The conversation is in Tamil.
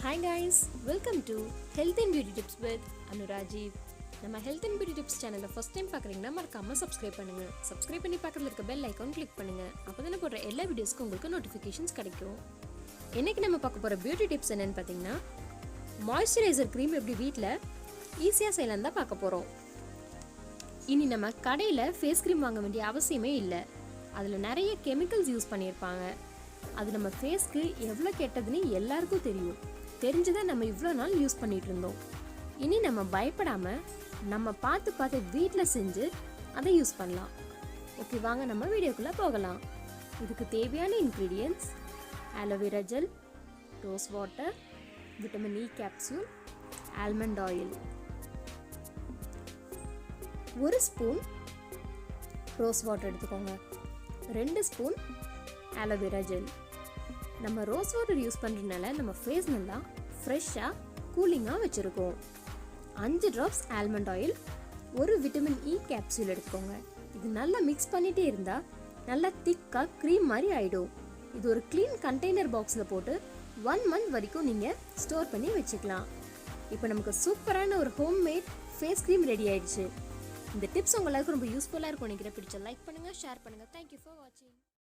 Hi guys, welcome to Health and Beauty Tips with Anu Rajeev. நம்ம Health and Beauty Tips சேனலை first time பார்க்குறீங்கன்னா மறக்காம subscribe பண்ணுங்க. subscribe பண்ணி பக்கத்துல இருக்க bell icon click பண்ணுங்க. அப்பதான் போடுற எல்லா வீடியோஸ்க்கும் உங்களுக்கு notifications கிடைக்கும். இன்னைக்கு நம்ம பார்க்க போற beauty tips என்னன்னு பார்த்தீங்கன்னா moisturizer cream எப்படி வீட்ல ஈஸியா செய்யலாம் தான் பார்க்க போறோம். இனி நம்ம கடையில face cream வாங்க வேண்டிய அவசியமே இல்லை. அதுல நிறைய chemicals யூஸ் பண்ணியிருப்பாங்க. அது நம்ம ஃபேஸ்க்கு எவ்வளோ கெட்டதுன்னு எல்லாருக்கும் தெரியும். தெரிஞ்சுதான் நம்ம இவ்வளோ நாள் யூஸ் பண்ணிட்டு இருந்தோம். இனி நம்ம பயப்படாமல் நம்ம பார்த்து வீட்டில் செஞ்சு அதை யூஸ் பண்ணலாம். ஓகே, வாங்க நம்ம வீடியோக்குள்ளே போகலாம். இதுக்கு தேவையான ingredients aloe vera gel, rose water, vitamin E capsule, almond oil, 1 spoon rose water எடுத்துக்கோங்க, 2 ஸ்பூன் ஆலோவேரா ஜெல். நம்ம ரோஸ் வாட்டர் யூஸ் பண்ணுறதுனால நம்ம ஃபேஸ் நல்லா ஃப்ரெஷ்ஷாக கூலிங்காக வச்சுருக்கோம். 5 drops almond oil, 1 vitamin E capsule எடுத்துக்கோங்க. இது நல்லா மிக்ஸ் பண்ணிகிட்டே இருந்தால் நல்லா திக்காக க்ரீம் மாதிரி ஆகிடும். இது ஒரு க்ளீன் கண்டெய்னர் பாக்ஸில் போட்டு 1 மந்த் வரைக்கும் நீங்கள் ஸ்டோர் பண்ணி வச்சுக்கலாம். இப்போ நமக்கு சூப்பரான ஒரு ஹோம்மேட் ஃபேஸ் க்ரீம் ரெடி ஆயிடுச்சு. இந்த டிப்ஸ் உங்களுக்கு ரொம்ப யூஸ்ஃபுல்லாக இருக்கும் நினைக்கிறேன். பிடிச்ச லைக் பண்ணுங்கள், ஷேர் பண்ணுங்கள். தேங்க்யூ ஃபார் வாட்சிங்.